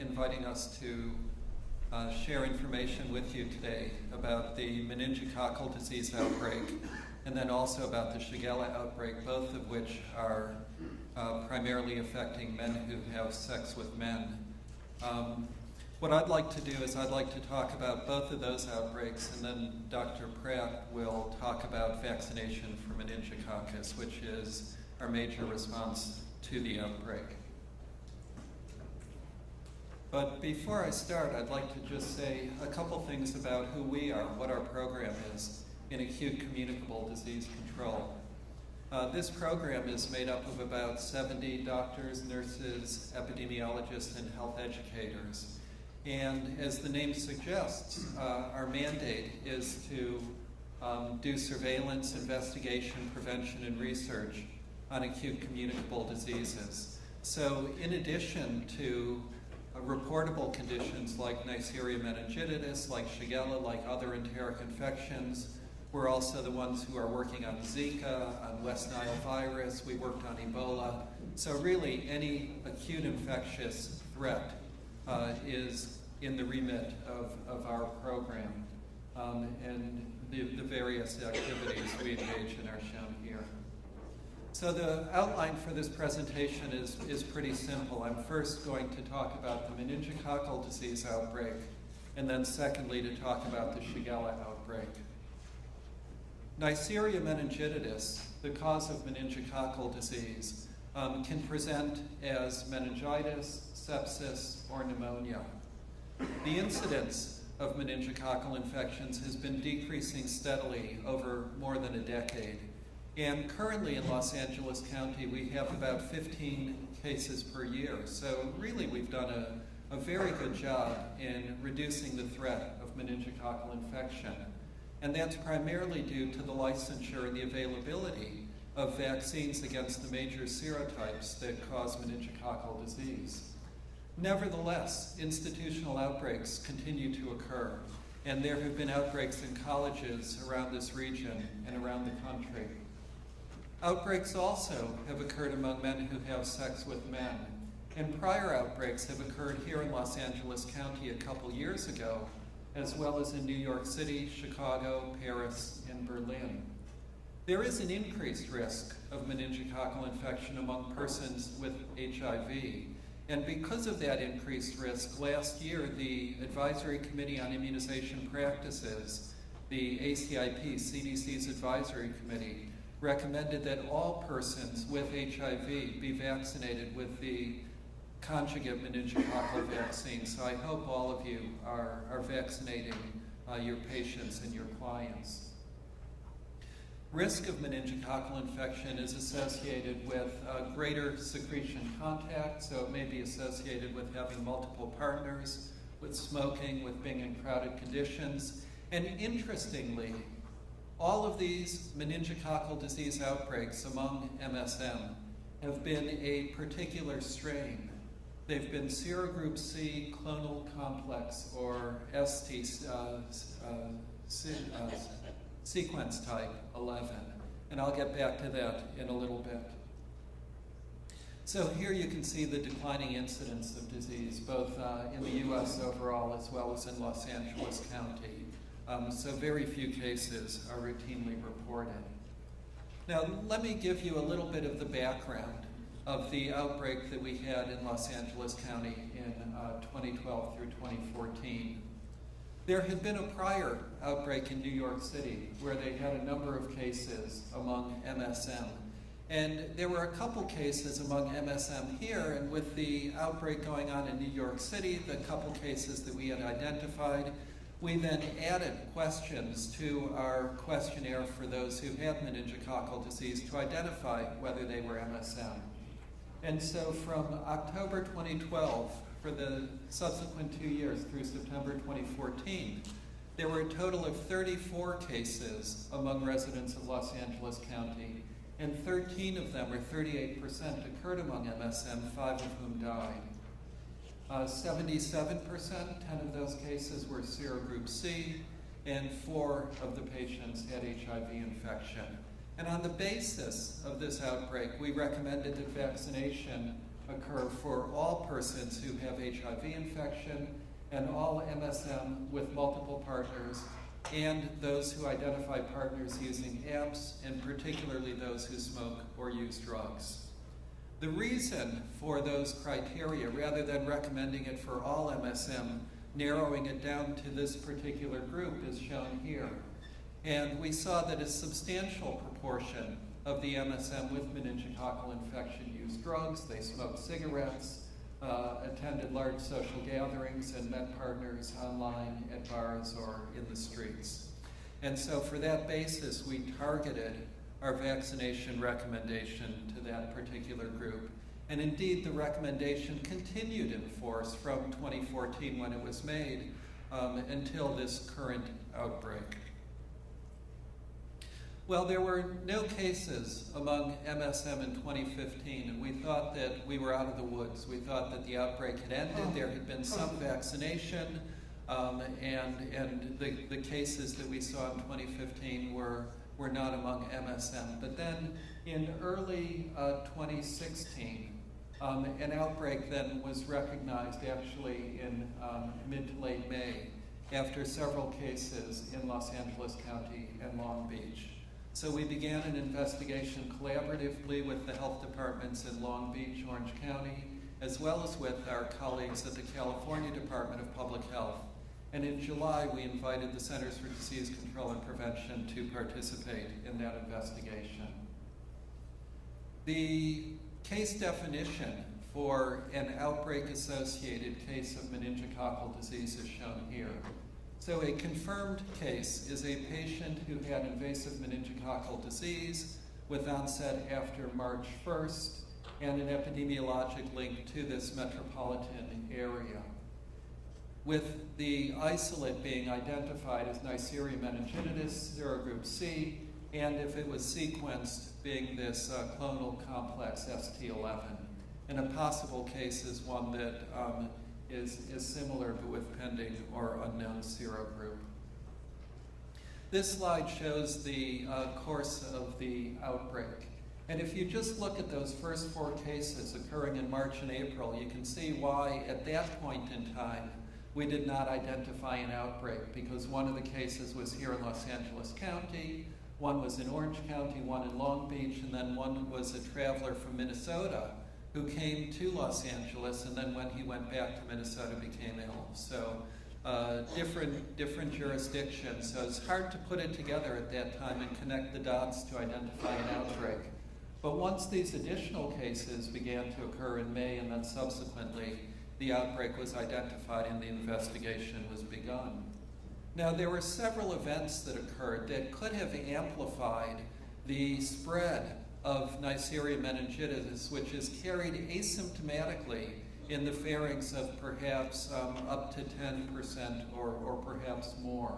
inviting us to share information with you today about the meningococcal disease outbreak and then also about the Shigella outbreak, both of which are primarily affecting men who have sex with men. What I'd like to do is I'd like to talk about both of those outbreaks, and then Dr. Pratt will talk about vaccination for meningococcus, which is our major response to the outbreak. But before I start, I'd like to just say a couple things about who we are, what our program is in acute communicable disease control. This program is made up of about 70 doctors, nurses, epidemiologists, and health educators. And as the name suggests, our mandate is to do surveillance, investigation, prevention, and research on acute communicable diseases. So in addition to reportable conditions like Neisseria meningitidis, like Shigella, like other enteric infections, we're also the ones who are working on Zika, on West Nile virus. We worked on Ebola. So really, any acute infectious threat is in the remit of our program. And the various activities we engage in are shown here. So the outline for this presentation is pretty simple. I'm first going to talk about the meningococcal disease outbreak, and then secondly to talk about the Shigella outbreak. Neisseria meningitidis, the cause of meningococcal disease, can present as meningitis, sepsis, or pneumonia. The incidence of meningococcal infections has been decreasing steadily over more than a decade. And currently in Los Angeles County, we have about 15 cases per year. So really, we've done a very good job in reducing the threat of meningococcal infection. And that's primarily due to the licensure and the availability of vaccines against the major serotypes that cause meningococcal disease. Nevertheless, institutional outbreaks continue to occur, and there have been outbreaks in colleges around this region and around the country. Outbreaks also have occurred among men who have sex with men, and prior outbreaks have occurred here in Los Angeles County a couple years ago, as well as in New York City, Chicago, Paris, and Berlin. There is an increased risk of meningococcal infection among persons with HIV, and because of that increased risk, last year the Advisory Committee on Immunization Practices, the ACIP, CDC's Advisory Committee, recommended that all persons with HIV be vaccinated with the conjugate meningococcal vaccine. So I hope all of you are vaccinating your patients and your clients. Risk of meningococcal infection is associated with greater secretion contact, so it may be associated with having multiple partners, with smoking, with being in crowded conditions. And interestingly, all of these meningococcal disease outbreaks among MSM have been a particular strain. They've been serogroup C clonal complex, or ST sequence type 11. And I'll get back to that in a little bit. So here you can see the declining incidence of disease, both in the US overall as well as in Los Angeles County. So very few cases are routinely reported. Now, let me give you a little bit of the background of the outbreak that we had in Los Angeles County in 2012 through 2014. There had been a prior outbreak in New York City where they had a number of cases among MSM. And there were a couple cases among MSM here, and with the outbreak going on in New York City, the couple cases that we had identified, we then added questions to our questionnaire for those who had meningococcal disease to identify whether they were MSM. And so from October 2012, for the subsequent 2 years through September 2014, there were a total of 34 cases among residents of Los Angeles County, and 13 of them, or 38%, occurred among MSM, 5 of whom died. 77%, 10 of those cases were serogroup C, and 4 of the patients had HIV infection. And on the basis of this outbreak, we recommended that vaccination occur for all persons who have HIV infection and all MSM with multiple partners, and those who identify partners using apps, and particularly those who smoke or use drugs. The reason for those criteria, rather than recommending it for all MSM, narrowing it down to this particular group is shown here. And we saw that a substantial proportion of the MSM with meningococcal infection used drugs. They smoked cigarettes, attended large social gatherings, and met partners online at bars or in the streets. And so for that basis, we targeted our vaccination recommendation to that particular group. And indeed, the recommendation continued in force from 2014 when it was made until this current outbreak. Well, there were no cases among MSM in 2015, and we thought that we were out of the woods. We thought that the outbreak had ended. There had been some vaccination, and the cases that we saw in 2015 were not among MSM. But then in early 2016, an outbreak then was recognized actually in mid to late May after several cases in Los Angeles County and Long Beach. So we began an investigation collaboratively with the health departments in Long Beach, Orange County, as well as with our colleagues at the California Department of Public Health. And in July, we invited the Centers for Disease Control and Prevention to participate in that investigation. The case definition for an outbreak-associated case of meningococcal disease is shown here. So a confirmed case is a patient who had invasive meningococcal disease with onset after March 1st and an epidemiologic link to this metropolitan area, with the isolate being identified as Neisseria meningitidis, serogroup C, and if it was sequenced, being this clonal complex ST11. And a possible case is one that is similar but with pending or unknown serogroup. This slide shows the course of the outbreak. And if you just look at those first 4 cases occurring in March and April, you can see why at that point in time we did not identify an outbreak, because one of the cases was here in Los Angeles County, one was in Orange County, one in Long Beach, and then one was a traveler from Minnesota who came to Los Angeles, and then when he went back to Minnesota became ill. So different jurisdictions. So it's hard to put it together at that time and connect the dots to identify an outbreak. But once these additional cases began to occur in May and then subsequently, the outbreak was identified and the investigation was begun. Now, there were several events that occurred that could have amplified the spread of Neisseria meningitidis, which is carried asymptomatically in the pharynx of perhaps up to 10% or perhaps more.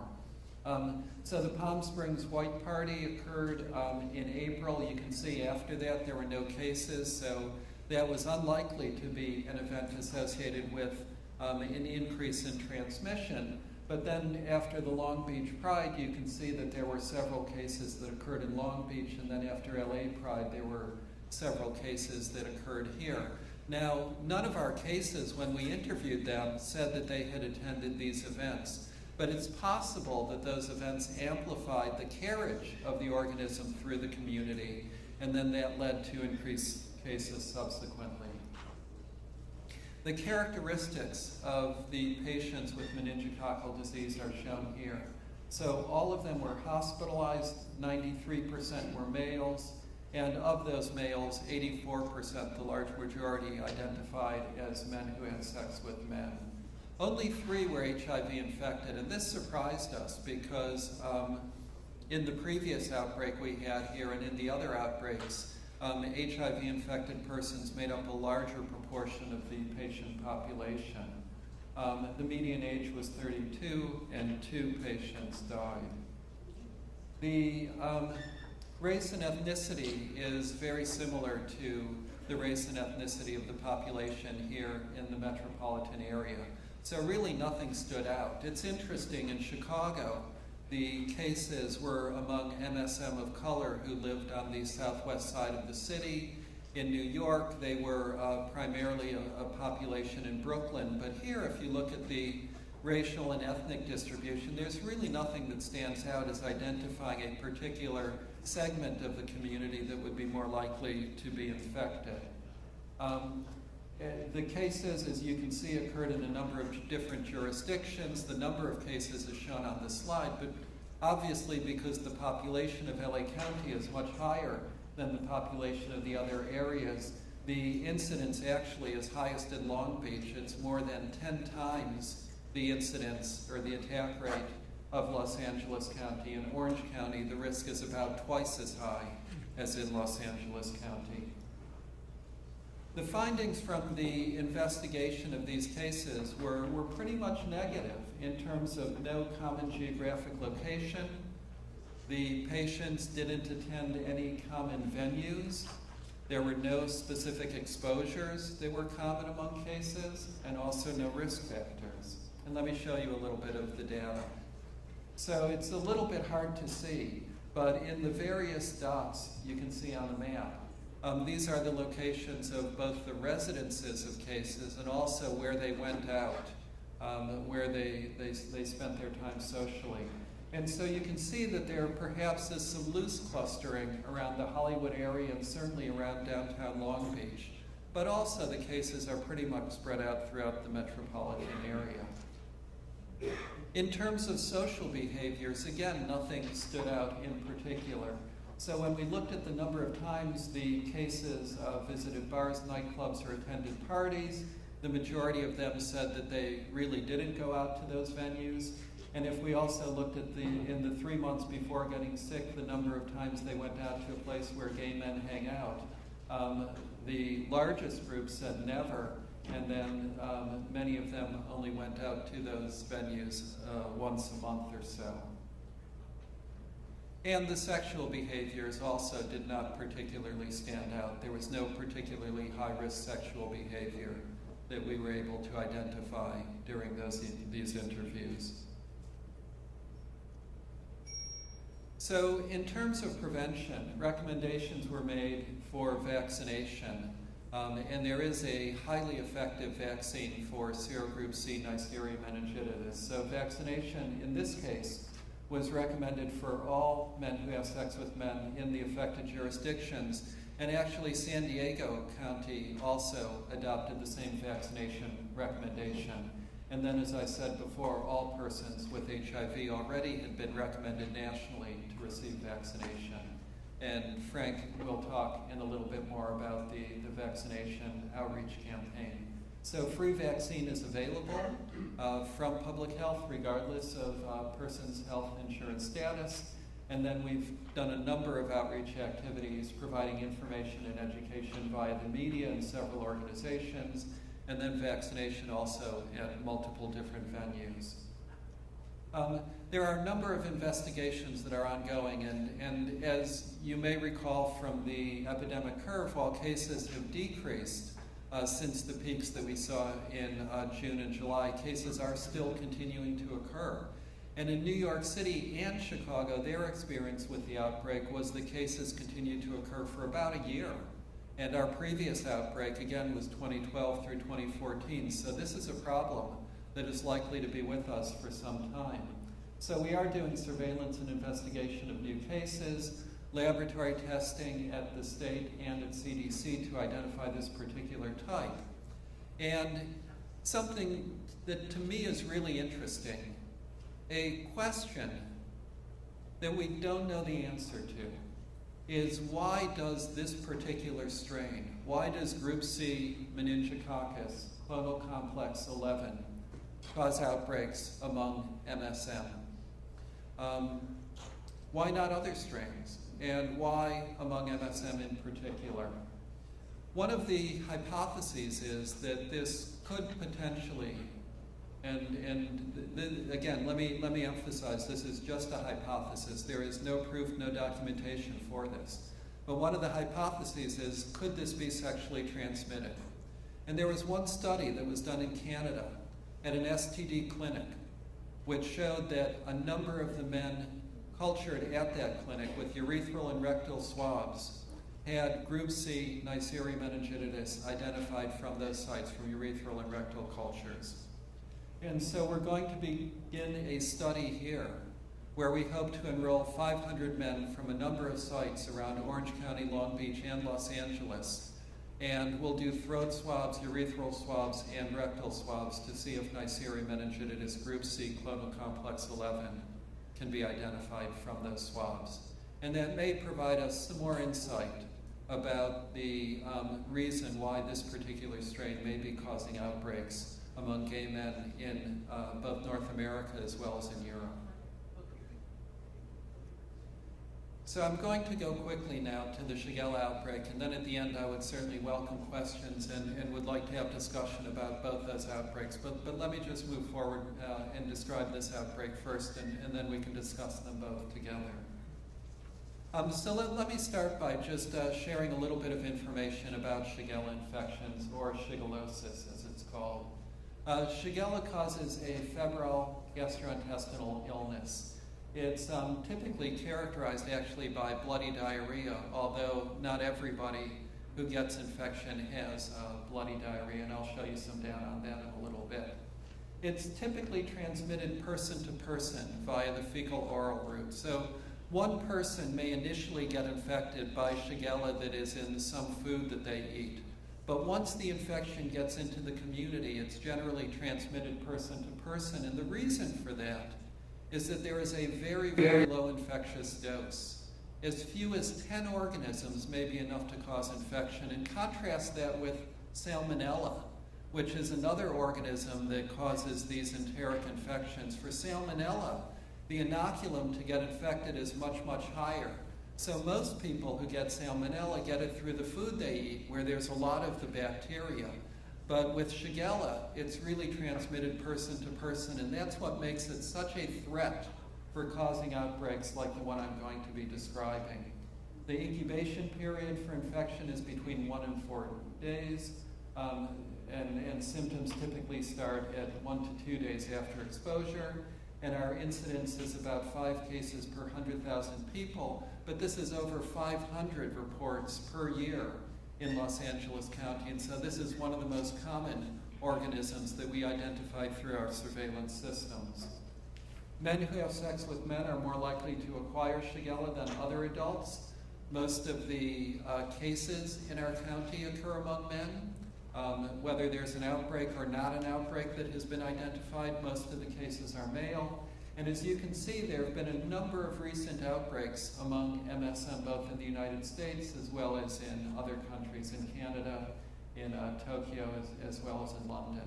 So the Palm Springs White Party occurred in April. You can see after that there were no cases, so that was unlikely to be an event associated with an increase in transmission. But then after the Long Beach Pride, you can see that there were several cases that occurred in Long Beach, and then after LA Pride, there were several cases that occurred here. Now, none of our cases, when we interviewed them, said that they had attended these events. But it's possible that those events amplified the carriage of the organism through the community, and then that led to increased cases subsequently. The characteristics of the patients with meningococcal disease are shown here. So all of them were hospitalized, 93% were males, and of those males, 84%, the large majority, identified as men who had sex with men. Only 3 were HIV infected, and this surprised us because in the previous outbreak we had here and in the other outbreaks, HIV-infected persons made up a larger proportion of the patient population. The median age was 32, and 2 patients died. The race and ethnicity is very similar to the race and ethnicity of the population here in the metropolitan area. So really nothing stood out. It's interesting, in Chicago, the cases were among MSM of color who lived on the southwest side of the city, In New York, they were primarily a population in Brooklyn, but here, if you look at the racial and ethnic distribution, there's really nothing that stands out as identifying a particular segment of the community that would be more likely to be infected. The cases, as you can see, occurred in a number of different jurisdictions. The number of cases is shown on this slide, but obviously because the population of LA County is much higher than the population of the other areas, the incidence actually is highest in Long Beach. It's more than 10 times the incidence or the attack rate of Los Angeles County. In Orange County, the risk is about twice as high as in Los Angeles County. The findings from the investigation of these cases were pretty much negative in terms of no common geographic location. The patients didn't attend any common venues. There were no specific exposures that were common among cases, and also no risk factors. And let me show you a little bit of the data. So it's a little bit hard to see, but in the various dots you can see on the map, these are the locations of both the residences of cases and also where they went out, where they spent their time socially. And so you can see that there perhaps is some loose clustering around the Hollywood area and certainly around downtown Long Beach. But also the cases are pretty much spread out throughout the metropolitan area. In terms of social behaviors, again, nothing stood out in particular. So when we looked at the number of times the cases visited bars, nightclubs, or attended parties, the majority of them said that they really didn't go out to those venues. And if we also looked at in the 3 months before getting sick, the number of times they went out to a place where gay men hang out, the largest group said never, and then many of them only went out to those venues once a month or so. And the sexual behaviors also did not particularly stand out. There was no particularly high-risk sexual behavior that we were able to identify during these interviews. So in terms of prevention, recommendations were made for vaccination, and there is a highly effective vaccine for serogroup C Neisseria meningitidis. So vaccination in this case was recommended for all men who have sex with men in the affected jurisdictions, and actually San Diego County also adopted the same vaccination recommendation. And then, as I said before, all persons with HIV already had been recommended nationally to receive vaccination. And Frank will talk in a little bit more about the vaccination outreach campaign. So free vaccine is available from public health regardless of a person's health insurance status. And then we've done a number of outreach activities providing information and education via the media and several organizations, and then vaccination also at multiple different venues. There are a number of investigations that are ongoing, and as you may recall from the epidemic curve, while cases have decreased since the peaks that we saw in June and July, cases are still continuing to occur. And in New York City and Chicago, their experience with the outbreak was that cases continued to occur for about a year. And our previous outbreak, again, was 2012 through 2014. So this is a problem that is likely to be with us for some time. So we are doing surveillance and investigation of new cases, laboratory testing at the state and at CDC to identify this particular type. And something that to me is really interesting, a question that we don't know the answer to is, why does this particular strain, why does group C meningococcus, clonal complex 11, cause outbreaks among MSM? Why not other strains? And why among MSM in particular? One of the hypotheses is that this could potentially, again, let me emphasize, this is just a hypothesis. There is no proof, no documentation for this. But one of the hypotheses is, could this be sexually transmitted? And there was one study that was done in Canada at an STD clinic, which showed that a number of the men cultured at that clinic with urethral and rectal swabs had group C Neisseria meningitidis identified from those sites, from urethral and rectal cultures. And so we're going to begin a study here where we hope to enroll 500 men from a number of sites around Orange County, Long Beach, and Los Angeles. And we'll do throat swabs, urethral swabs, and rectal swabs to see if Neisseria meningitidis group C clonal complex 11 can be identified from those swabs. And that may provide us some more insight about the reason why this particular strain may be causing outbreaks among gay men in both North America as well as in Europe. So I'm going to go quickly now to the Shigella outbreak, and then at the end I would certainly welcome questions and would like to have discussion about both those outbreaks. But let me just move forward and describe this outbreak first, and then we can discuss them both together. So let me start by just sharing a little bit of information about Shigella infections, or shigellosis as it's called. Shigella causes a febrile gastrointestinal illness. It's typically characterized actually by bloody diarrhea, although not everybody who gets infection has bloody diarrhea, and I'll show you some data on that in a little bit. It's typically transmitted person to person via the fecal-oral route. So one person may initially get infected by Shigella that is in some food that they eat. But once the infection gets into the community, it's generally transmitted person to person. And the reason for that is that there is a very, very low infectious dose. As few as 10 organisms may be enough to cause infection. And contrast that with Salmonella, which is another organism that causes these enteric infections. For Salmonella, the inoculum to get infected is much, much higher. So most people who get Salmonella get it through the food they eat, where there's a lot of the bacteria. But with Shigella, it's really transmitted person to person, and that's what makes it such a threat for causing outbreaks like the one I'm going to be describing. The incubation period for infection is between 1 and 4 days, and symptoms typically start at 1 to 2 days after exposure. And our incidence is about 5 cases per 100,000 people, but this is over 500 reports per year in Los Angeles County, and so this is one of the most common organisms that we identified through our surveillance systems. Men who have sex with men are more likely to acquire Shigella than other adults. Most of the cases in our county occur among men. Whether there's an outbreak or not an outbreak that has been identified, most of the cases are male. And as you can see, there have been a number of recent outbreaks among MSM, both in the United States as well as in other countries, in Canada, in Tokyo, as well as in London.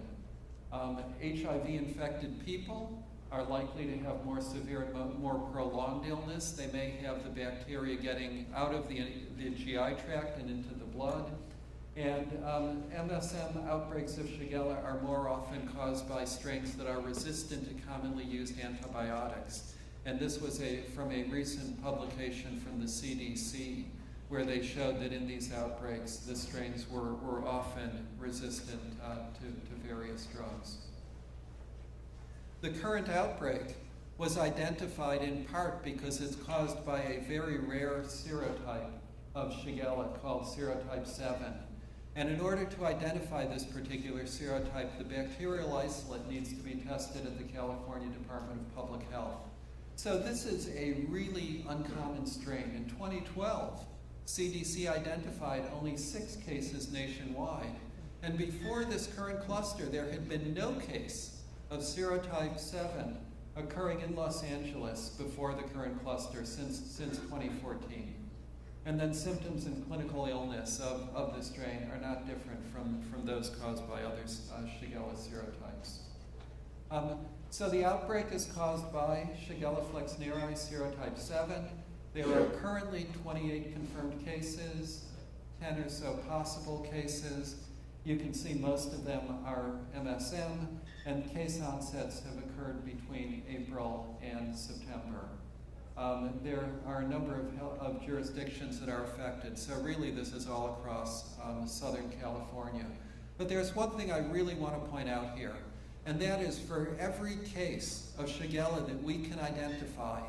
HIV-infected people are likely to have more severe, more prolonged illness. They may have the bacteria getting out of the GI tract and into the blood. And MSM outbreaks of Shigella are more often caused by strains that are resistant to commonly used antibiotics. And this was from a recent publication from the CDC, where they showed that in these outbreaks, the strains were often resistant to various drugs. The current outbreak was identified in part because it's caused by a very rare serotype of Shigella called serotype 7. And in order to identify this particular serotype, the bacterial isolate needs to be tested at the California Department of Public Health. So this is a really uncommon strain. In 2012, CDC identified only 6 cases nationwide. And before this current cluster, there had been no case of serotype 7 occurring in Los Angeles before the current cluster since 2014. And then symptoms and clinical illness of the strain are not different from those caused by other Shigella serotypes. So the outbreak is caused by Shigella flexneri serotype 7. There are currently 28 confirmed cases, 10 or so possible cases. You can see most of them are MSM, and case onsets have occurred between April and September. There are a number of jurisdictions that are affected, so really this is all across Southern California. But there's one thing I really want to point out here, and that is for every case of Shigella that we can identify,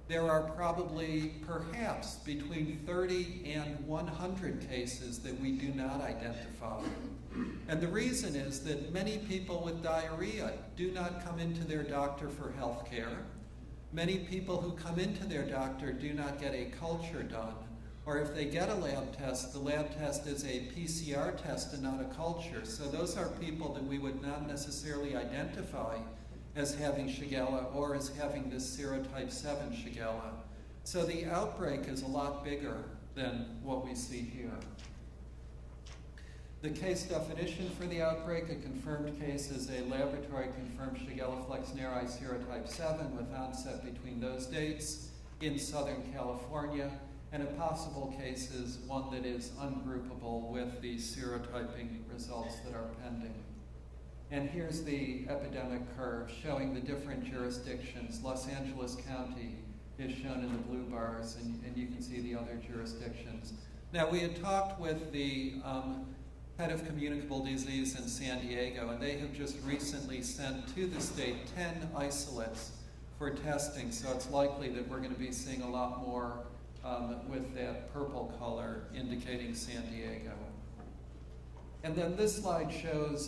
there are probably, perhaps, between 30 and 100 cases that we do not identify. And the reason is that many people with diarrhea do not come into their doctor for health care. Many people who come into their doctor do not get a culture done. Or if they get a lab test, the lab test is a PCR test and not a culture. So those are people that we would not necessarily identify as having Shigella or as having this serotype 7 Shigella. So the outbreak is a lot bigger than what we see here. The case definition for the outbreak, a confirmed case, is a laboratory-confirmed Shigella flexneri serotype 7 with onset between those dates in Southern California, and a possible case is one that is ungroupable with the serotyping results that are pending. And here's the epidemic curve showing the different jurisdictions. Los Angeles County is shown in the blue bars, and you can see the other jurisdictions. Now, we had talked with the head of communicable disease in San Diego, and they have just recently sent to the state 10 isolates for testing, so it's likely that we're going to be seeing a lot more with that purple color indicating San Diego. And then this slide shows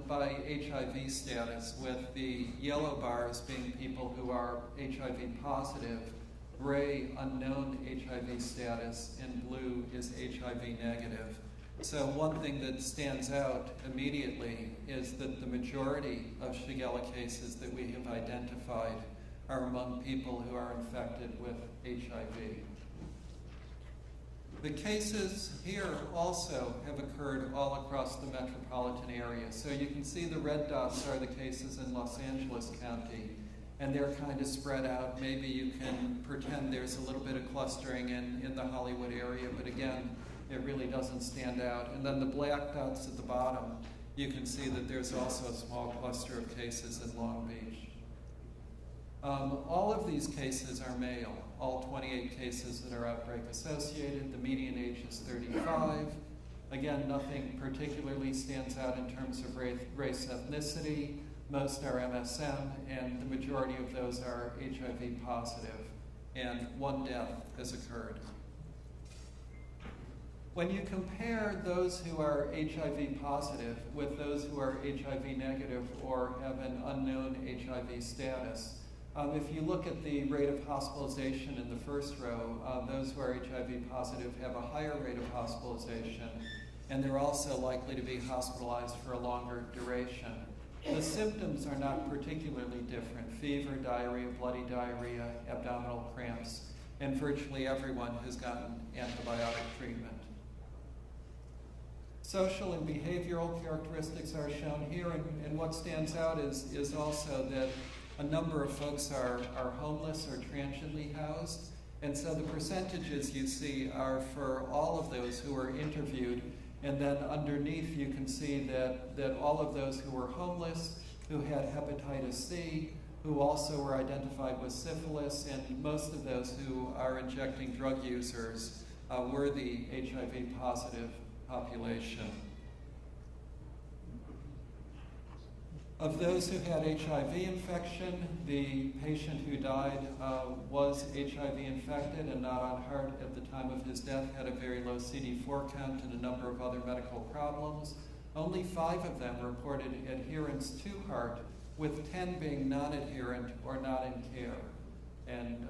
by HIV status, with the yellow bars being people who are HIV positive, gray unknown HIV status, and blue is HIV negative. So one thing that stands out immediately is that the majority of Shigella cases that we have identified are among people who are infected with HIV. The cases here also have occurred all across the metropolitan area. So you can see the red dots are the cases in Los Angeles County, and they're kind of spread out. Maybe you can pretend there's a little bit of clustering in the Hollywood area, but again, it really doesn't stand out. And then the black dots at the bottom, you can see that there's also a small cluster of cases in Long Beach. All of these cases are male, all 28 cases that are outbreak associated. The median age is 35. Again, nothing particularly stands out in terms of race, ethnicity. Most are MSM, and the majority of those are HIV positive, and one death has occurred. When you compare those who are HIV positive with those who are HIV negative or have an unknown HIV status, if you look at the rate of hospitalization in the first row, those who are HIV positive have a higher rate of hospitalization, and they're also likely to be hospitalized for a longer duration. The symptoms are not particularly different: fever, diarrhea, bloody diarrhea, abdominal cramps, and virtually everyone has gotten antibiotic treatment. Social and behavioral characteristics are shown here, and what stands out is also that a number of folks are homeless or transiently housed, and so the percentages you see are for all of those who were interviewed, and then underneath you can see that all of those who were homeless, who had hepatitis C, who also were identified with syphilis, and most of those who are injecting drug users were the HIV positive population. Of those who had HIV infection, the patient who died was HIV infected and not on heart at the time of his death, had a very low CD4 count and a number of other medical problems. Only 5 of them reported adherence to heart, with 10 being non-adherent or not in care. And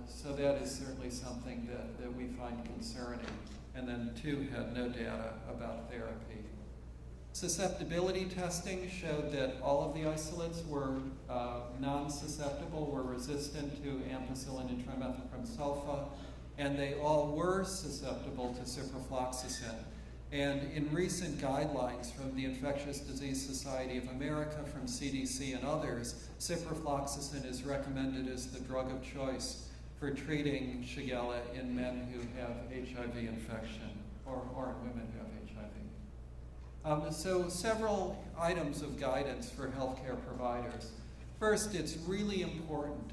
so that is certainly something that we find concerning. And then 2 had no data about therapy. Susceptibility testing showed that all of the isolates were non-susceptible, were resistant to ampicillin and trimethoprim sulfa, and they all were susceptible to ciprofloxacin. And in recent guidelines from the Infectious Disease Society of America, from CDC and others, ciprofloxacin is recommended as the drug of choice for treating Shigella in men who have HIV infection, or in women who have HIV. So several items of guidance for healthcare providers. First, it's really important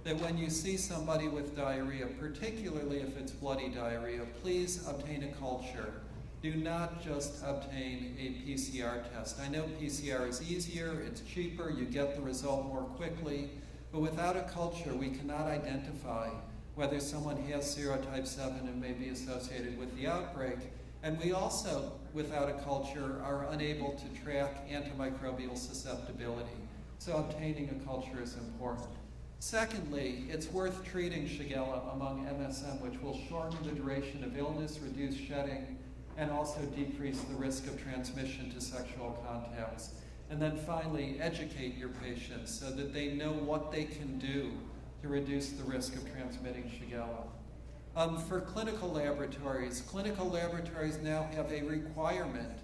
that when you see somebody with diarrhea, particularly if it's bloody diarrhea, please obtain a culture. Do not just obtain a PCR test. I know PCR is easier, it's cheaper, you get the result more quickly, But without a culture, we cannot identify whether someone has serotype 7 and may be associated with the outbreak. And we also, without a culture, are unable to track antimicrobial susceptibility. So obtaining a culture is important. Secondly, it's worth treating Shigella among MSM, which will shorten the duration of illness, reduce shedding, and also decrease the risk of transmission to sexual contacts. And then finally, educate your patients so that they know what they can do to reduce the risk of transmitting Shigella. For clinical laboratories now have a requirement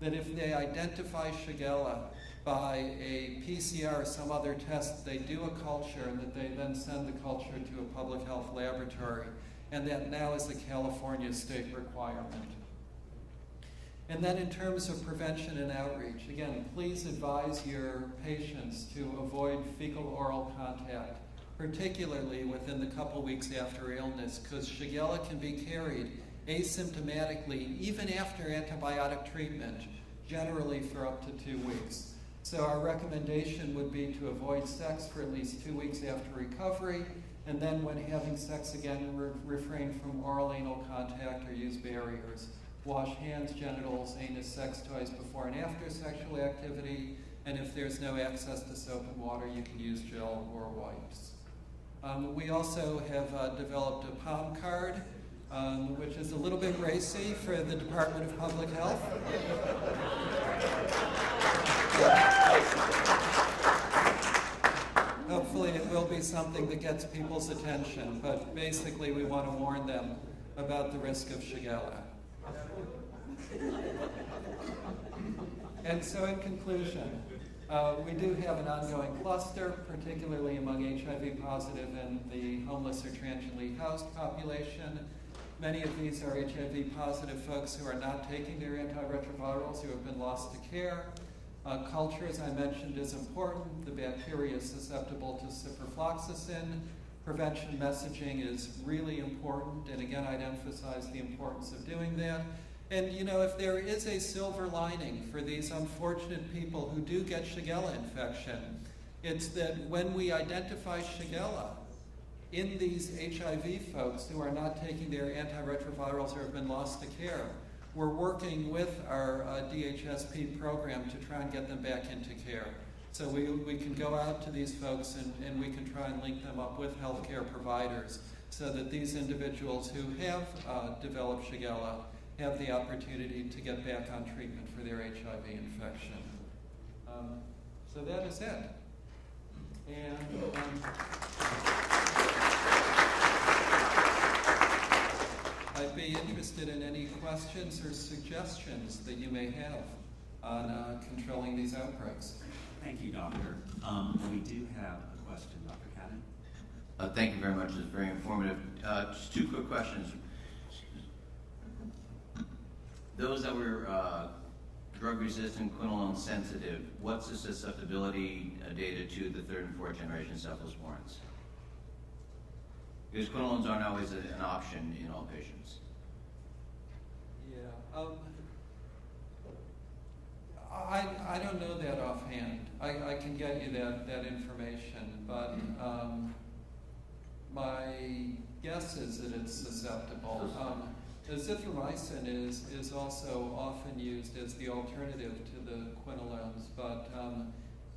that if they identify Shigella by a PCR or some other test, they do a culture and that they then send the culture to a public health laboratory. And that now is a California state requirement. And then in terms of prevention and outreach, again, please advise your patients to avoid fecal-oral contact, particularly within the couple weeks after illness, because Shigella can be carried asymptomatically even after antibiotic treatment, generally for up to 2 weeks. So our recommendation would be to avoid sex for at least 2 weeks after recovery, and then when having sex again, refrain from oral anal contact or use barriers. Wash hands, genitals, anus, sex toys before and after sexual activity, and if there's no access to soap and water, you can use gel or wipes. We also have developed a palm card, which is a little bit racy for the Department of Public Health. Hopefully it will be something that gets people's attention, but basically we want to warn them about the risk of Shigella. And so in conclusion, we do have an ongoing cluster, particularly among HIV positive and the homeless or transiently housed population. Many of these are HIV positive folks who are not taking their antiretrovirals, who have been lost to care. Culture, as I mentioned, is important. The bacteria is susceptible to ciprofloxacin. Prevention messaging is really important, and again, I'd emphasize the importance of doing that. And you know, if there is a silver lining for these unfortunate people who do get Shigella infection, it's that when we identify Shigella in these HIV folks who are not taking their antiretrovirals or have been lost to care, we're working with our DHSP program to try and get them back into care. So we can go out to these folks and we can try and link them up with healthcare providers so that these individuals who have developed Shigella have the opportunity to get back on treatment for their HIV infection. So that is it. And I'd be interested in any questions or suggestions that you may have on controlling these outbreaks. Thank you, Doctor. We do have a question, Dr. Cadden. Thank you very much. It's very informative. Just 2 quick questions. Those that were drug-resistant, quinolone sensitive, what's the susceptibility data to the 3rd and 4th generation cephalosporins? Because quinolones aren't always an option in all patients. Yeah. I don't know that offhand. I can get you that information, but my guess is that it's susceptible. Azithromycin is also often used as the alternative to the quinolones, but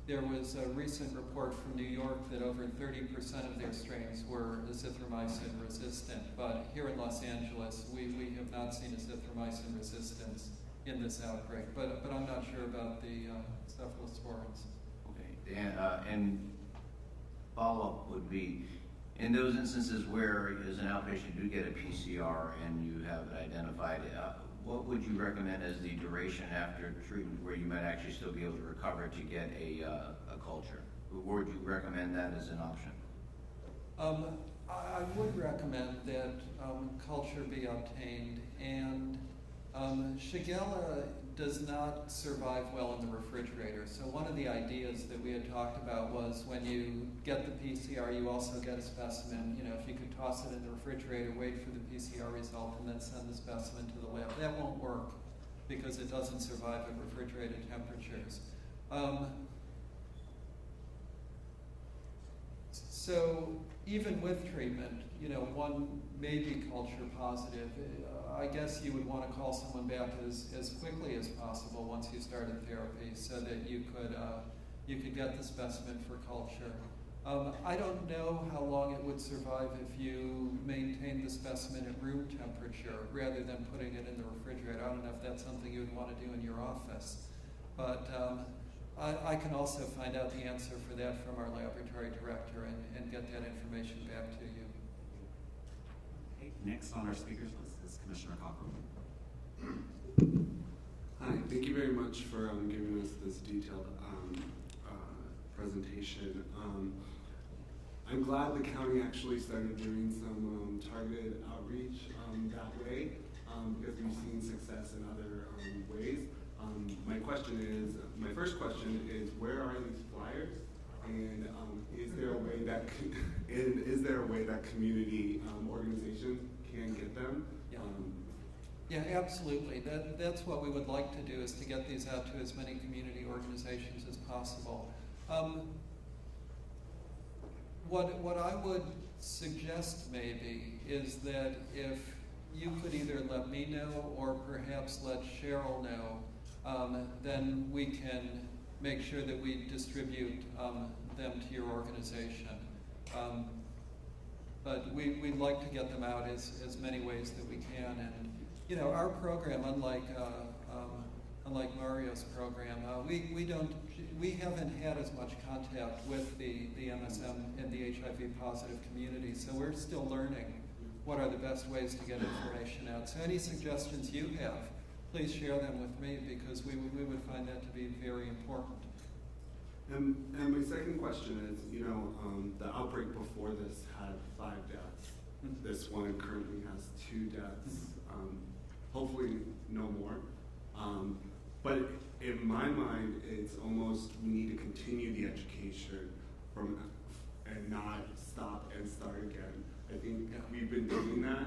there was a recent report from New York that over 30% of their strains were azithromycin resistant, but here in Los Angeles, we have not seen azithromycin resistance in this outbreak, but I'm not sure about the cephalosporins. Okay, and follow-up would be, in those instances where, as an outpatient, you do get a PCR and you have it identified, what would you recommend as the duration after treatment where you might actually still be able to recover to get a culture? Or would you recommend that as an option? I would recommend that culture be obtained, and Shigella does not survive well in the refrigerator. So one of the ideas that we had talked about was when you get the PCR, you also get a specimen. You know, if you could toss it in the refrigerator, wait for the PCR result, and then send the specimen to the lab. That won't work because it doesn't survive at refrigerated temperatures. So even with treatment, one may be culture positive. I guess you would want to call someone back as quickly as possible once you started therapy, so that you could get the specimen for culture. I don't know how long it would survive if you maintained the specimen at room temperature rather than putting it in the refrigerator. I don't know if that's something you would want to do in your office. But I can also find out the answer for that from our laboratory director and get that information back to you. Okay, next on our speakers list is Commissioner Cockrell. Hi, thank you very much for giving us this detailed presentation. I'm glad the county actually started doing some targeted outreach that way because we've seen success in other ways. My first question is, where are these flyers? And is there a way that community organizations can get them? Yeah, absolutely. That's what we would like to do, is to get these out to as many community organizations as possible. What I would suggest maybe is that if you could either let me know or perhaps let Cheryl know, then we can make sure that we distribute them to your organization. But we'd like to get them out as many ways that we can. And our program, unlike Mario's program, we haven't had as much contact with the MSM and the HIV positive community, so we're still learning what are the best ways to get information out. So any suggestions you have, please share them with me, because we would find that to be very important. And my second question is, the outbreak before this had 5 deaths. Mm-hmm. This one currently has 2 deaths. Hopefully no more. But in my mind, it's almost, we need to continue the education and not stop and start again. I think we've been doing that.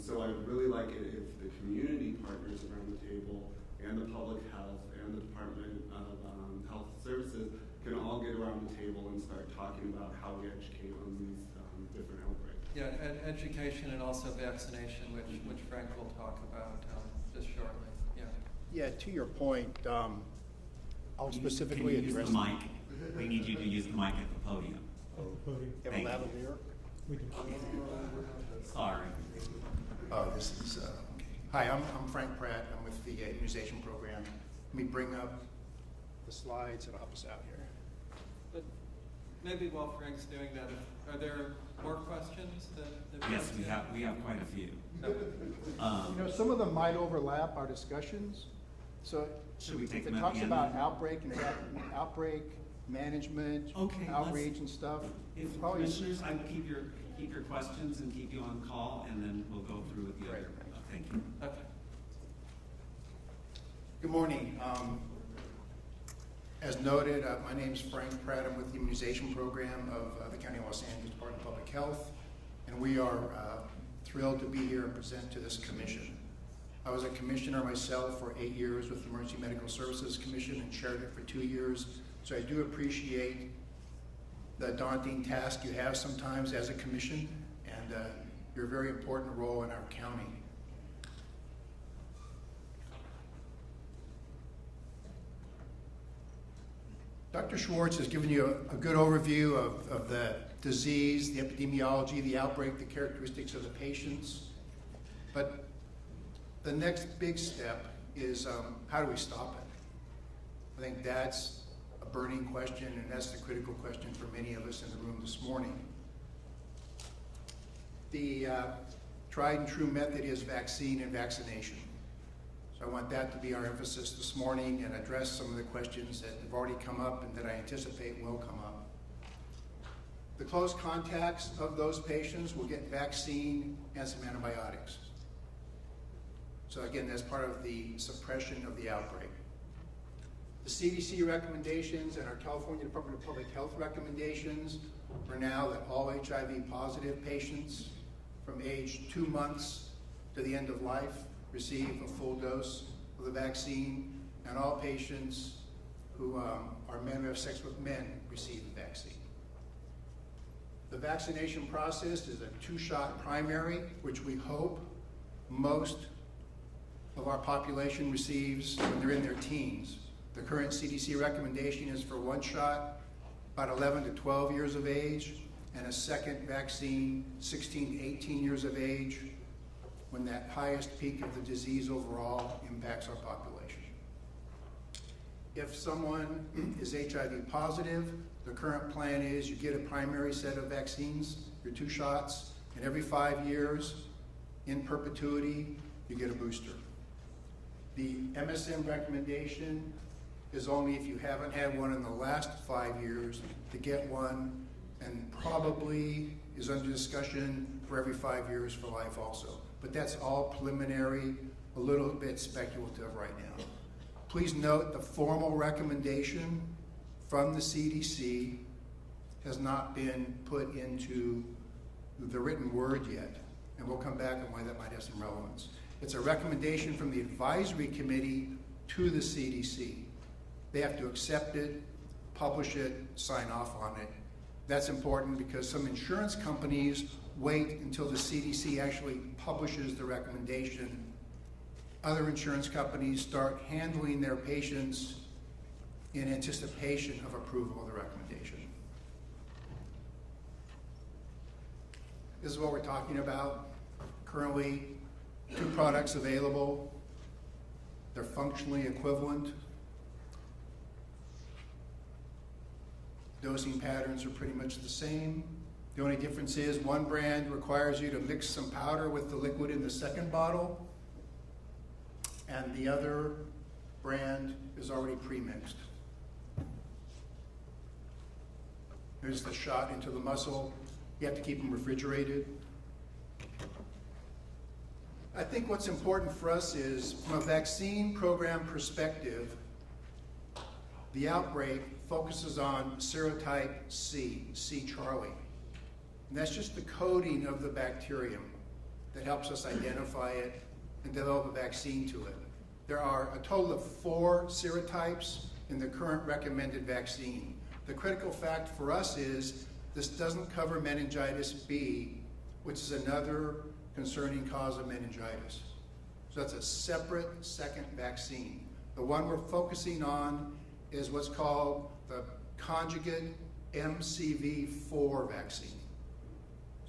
So I'd really like it if the community partners around the table and the public health and the Department of Health Services can all get around the table and start talking about how we educate on these different outbreaks. Yeah, education and also vaccination, which Frank will talk about just shortly. Yeah, to your point, I'll specifically Can you address use the mic? We need you to use the mic at the podium. You have a Thank you. lavalier? Sorry. This is, hi, I'm Frank Pratt. I'm with the immunization program. Let me bring up the slides and I'll help us out here. But maybe while Frank's doing that, are there more questions that Yes, we have quite a few. Some of them might overlap our discussions. So Should we take if them it at talks the end? about outbreak management, Okay, outreach and stuff. If probably commissioners, I would keep your questions and keep you on call, and then we'll go through with the other. Thank you. Okay. Good morning. As noted, my name is Frank Pratt. I'm with the immunization program of the County of Los Angeles Department of Public Health, and we are thrilled to be here and present to this commission. I was a commissioner myself for 8 years with the Emergency Medical Services Commission and chaired it for 2 years, so I do appreciate the daunting task you have sometimes as a commission and your very important role in our county. Dr. Schwartz has given you a good overview of the disease, the epidemiology, the outbreak, the characteristics of the patients. But the next big step is how do we stop it? I think that's a burning question, and that's the critical question for many of us in the room this morning. The tried and true method is vaccine and vaccination. So I want that to be our emphasis this morning and address some of the questions that have already come up and that I anticipate will come up. The close contacts of those patients will get vaccine and some antibiotics. So again, that's part of the suppression of the outbreak. The CDC recommendations and our California Department of Public Health recommendations are now that all HIV positive patients from age 2 months to the end of life receive a full dose of the vaccine, and all patients who are men who have sex with men receive the vaccine. The vaccination process is a 2-shot primary, which we hope most of our population receives when they're in their teens. The current CDC recommendation is for 1 shot, about 11 to 12 years of age, and a second vaccine, 16 to 18 years of age, when that highest peak of the disease overall impacts our population. If someone is HIV positive, the current plan is you get a primary set of vaccines, your 2 shots, and every 5 years, in perpetuity, you get a booster. The MSM recommendation is only if you haven't had one in the last 5 years to get one, and probably is under discussion for every 5 years for life also. But that's all preliminary, a little bit speculative right now. Please note the formal recommendation from the CDC has not been put into the written word yet, and we'll come back on why that might have some relevance. It's a recommendation from the advisory committee to the CDC. They have to accept it, publish it, sign off on it. That's important because some insurance companies wait until the CDC actually publishes the recommendation. Other insurance companies start handling their patients in anticipation of approval of the recommendation. This is what we're talking about. Currently, 2 products available. They're functionally equivalent. Dosing patterns are pretty much the same. The only difference is one brand requires you to mix some powder with the liquid in the second bottle, and the other brand is already pre-mixed. Here's the shot into the muscle. You have to keep them refrigerated. I think what's important for us is, from a vaccine program perspective, the outbreak focuses on serotype C, C Charlie. And that's just the coding of the bacterium that helps us identify it and develop a vaccine to it. There are a total of 4 serotypes in the current recommended vaccine. The critical fact for us is this doesn't cover meningitis B, which is another concerning cause of meningitis. So that's a separate second vaccine. The one we're focusing on is what's called the conjugate MCV4 vaccine.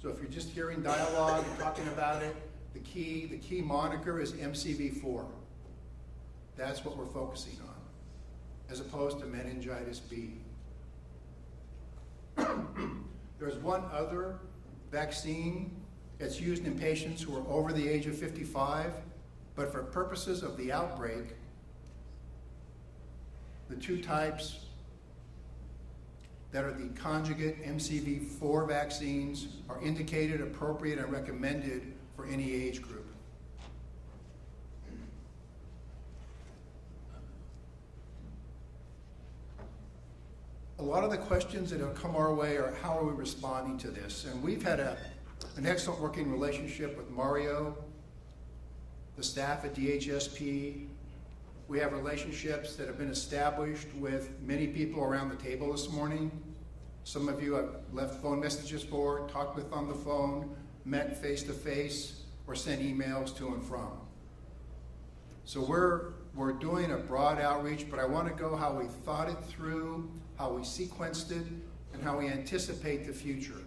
So if you're just hearing dialogue and talking about it, the key moniker is MCV4. That's what we're focusing on, as opposed to meningitis B. There's one other vaccine that's used in patients who are over the age of 55, but for purposes of the outbreak, the 2 types that are the conjugate MCV4 vaccines are indicated, appropriate, and recommended for any age group. A lot of the questions that have come our way are, how are we responding to this? And we've had an excellent working relationship with Mario, the staff at DHSP. We have relationships that have been established with many people around the table this morning. Some of you I've left phone messages for, talked with on the phone, met face-to-face, or sent emails to and from. So we're doing a broad outreach, but I want to go how we thought it through, how we sequenced it, and how we anticipate the future.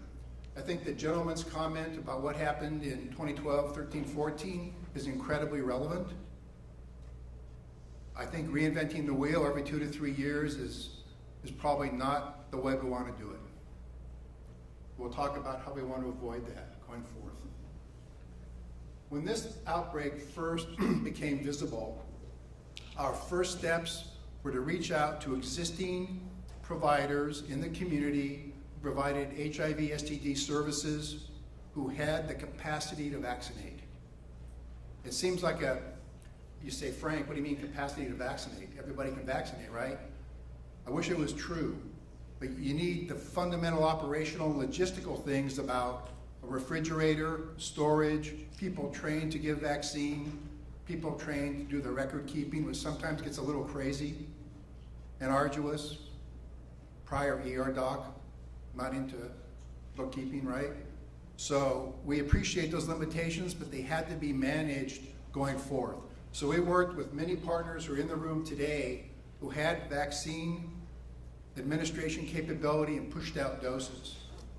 I think the gentleman's comment about what happened in 2012, 13, 14 is incredibly relevant. I think reinventing the wheel every 2 to 3 years is probably not the way we want to do it. We'll talk about how we want to avoid that going forth. When this outbreak first became visible, our first steps were to reach out to existing providers in the community who provided HIV STD services who had the capacity to vaccinate. It seems like you say, Frank, what do you mean capacity to vaccinate? Everybody can vaccinate, right? I wish it was true, but you need the fundamental operational logistical things about a refrigerator, storage, people trained to give vaccine, people trained to do the record keeping, which sometimes gets a little crazy and arduous. Prior ER doc, not into bookkeeping, right? So we appreciate those limitations, but they had to be managed going forth. So we worked with many partners who are in the room today who had vaccine administration capability and pushed out doses.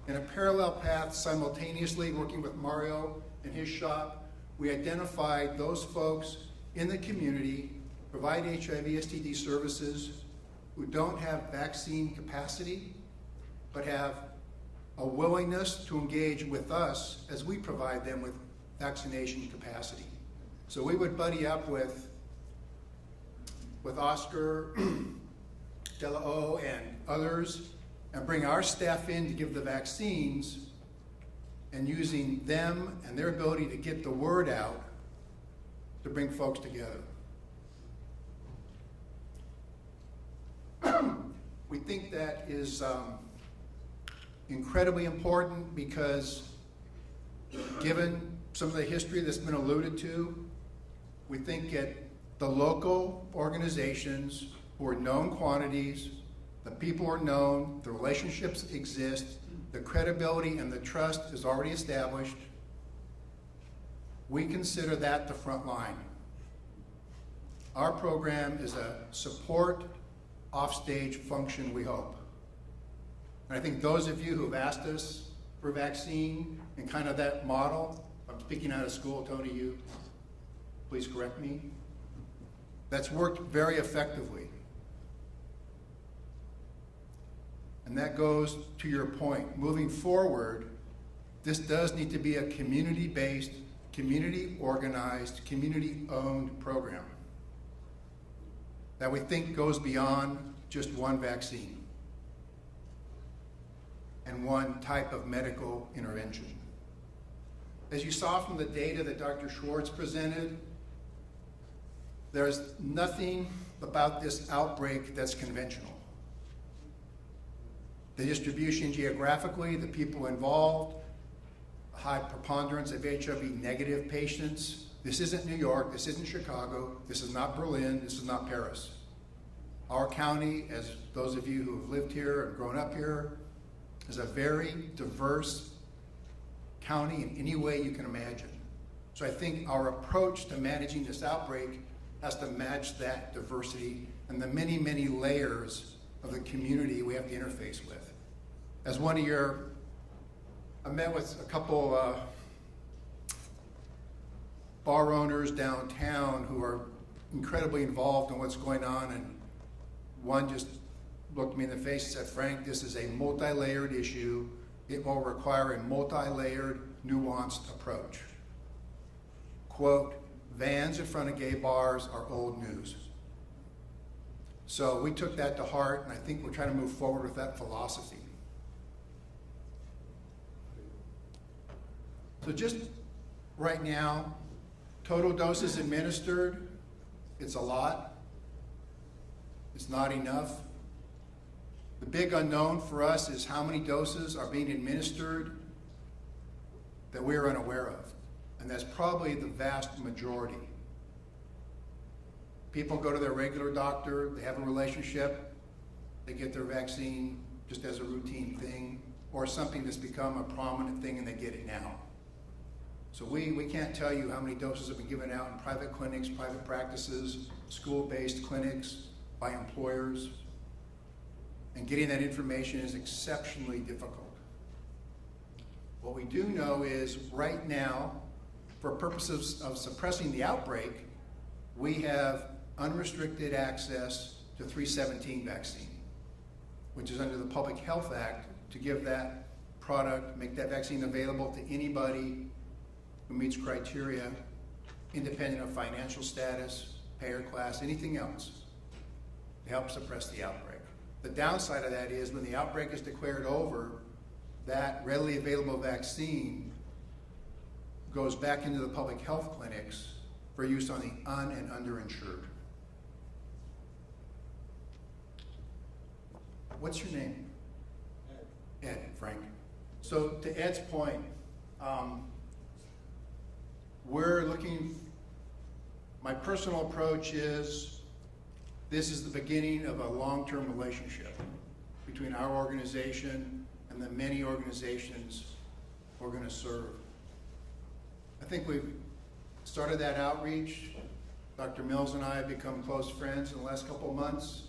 In a parallel path, simultaneously working with Mario and his shop, we identified those folks in the community, provide HIV STD services, who don't have vaccine capacity, but have a willingness to engage with us as we provide them with vaccination capacity. So we would buddy up with Oscar, Della O, and others, and bring our staff in to give the vaccines, and using them and their ability to get the word out to bring folks together. We think that is incredibly important because given some of the history that's been alluded to, we think at the local organizations who are known quantities, the people are known, the relationships exist, the credibility and the trust is already established, we consider that the front line. Our program is a support offstage function, we hope. And I think those of you who have asked us for vaccine and kind of that model, I'm speaking out of school, Tony, you please correct me, that's worked very effectively. And that goes to your point. Moving forward, this does need to be a community-based, community-organized, community-owned program that we think goes beyond just one vaccine and one type of medical intervention. As you saw from the data that Dr. Schwartz presented, there's nothing about this outbreak that's conventional. The distribution geographically, the people involved, a high preponderance of HIV negative patients. This isn't New York, this isn't Chicago, this is not Berlin, this is not Paris. Our county, as those of you who have lived here and grown up here, is a very diverse county in any way you can imagine. So I think our approach to managing this outbreak has to match that diversity and the many, many layers of the community we have to interface with. As one of I met with a couple bar owners downtown who are incredibly involved in what's going on, and one just looked me in the face and said, Frank, this is a multi-layered issue. It will require a multi-layered, nuanced approach. Quote, vans in front of gay bars are old news. So we took that to heart, and I think we're trying to move forward with that philosophy. So just right now, total doses administered, it's a lot. It's not enough. The big unknown for us is how many doses are being administered that we're unaware of. And that's probably the vast majority. People go to their regular doctor, they have a relationship, they get their vaccine just as a routine thing, or something that's become a prominent thing and they get it now. So we can't tell you how many doses have been given out in private clinics, private practices, school-based clinics, by employers. And getting that information is exceptionally difficult. What we do know is right now, for purposes of suppressing the outbreak, we have unrestricted access to 317 vaccine, which is under the Public Health Act to give that product, make that vaccine available to anybody who meets criteria, independent of financial status, payer class, anything else, to help suppress the outbreak. The downside of that is when the outbreak is declared over, that readily available vaccine goes back into the public health clinics for use on the un- and underinsured. What's your name? Ed, Frank. So to Ed's point, we're looking, my personal approach is this is the beginning of a long-term relationship between our organization and and the many organizations we're going to serve. I think we've started that outreach. Dr. Mills and I have become close friends in the last couple of months.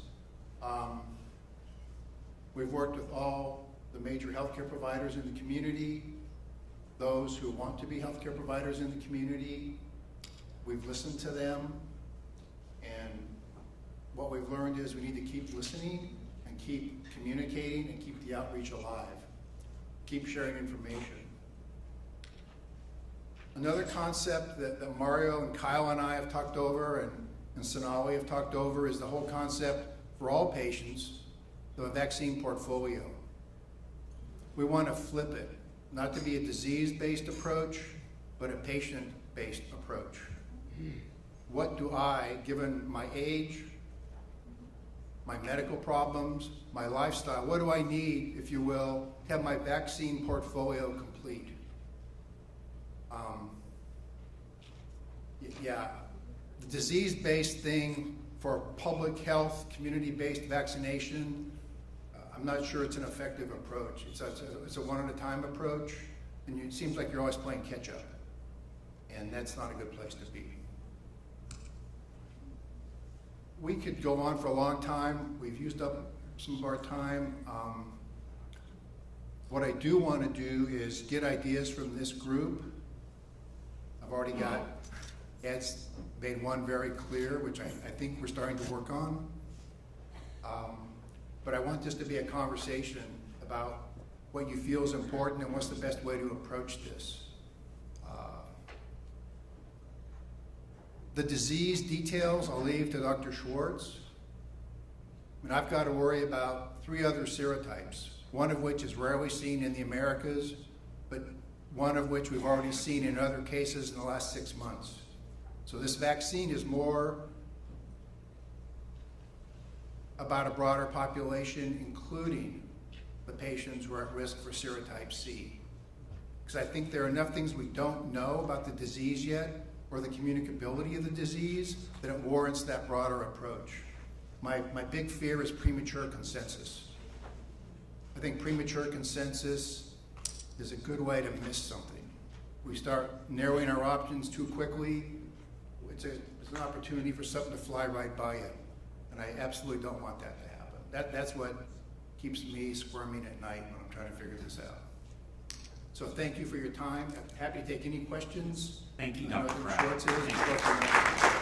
We've worked with all the major healthcare providers in the community, those who want to be healthcare providers in the community. We've listened to them, and what we've learned is we need to keep listening and keep communicating and keep the outreach alive. Keep sharing information. Another concept that Mario and Kyle and I have talked over and Sonali have talked over is the whole concept for all patients of a vaccine portfolio. We want to flip it, not to be a disease-based approach, but a patient-based approach. What do I, given my age, my medical problems, my lifestyle, what do I need, if you will, to have my vaccine portfolio complete? The disease-based thing for public health, community-based vaccination, I'm not sure it's an effective approach. It's a one-at-a-time approach, and it seems like you're always playing catch-up, and that's not a good place to be. We could go on for a long time. We've used up some of our time. What I do want to do is get ideas from this group. I've already got Ed's made one very clear, which I think we're starting to work on. But I want this to be a conversation about what you feel is important and what's the best way to approach this. The disease details I'll leave to Dr. Schwartz. I mean, I've got to worry about 3 other serotypes, one of which is rarely seen in the Americas, but one of which we've already seen in other cases in the last 6 months. So this vaccine is more about a broader population, including the patients who are at risk for serotype C. Because I think there are enough things we don't know about the disease yet, or the communicability of the disease, that it warrants that broader approach. My big fear is premature consensus. I think premature consensus is a good way to miss something. We start narrowing our options too quickly, it's an opportunity for something to fly right by you. And I absolutely don't want that to happen. That's what keeps me squirming at night when I'm trying to figure this out. So thank you for your time. I'm happy to take any questions. Thank you, Dr. Schwartz is. Thank you.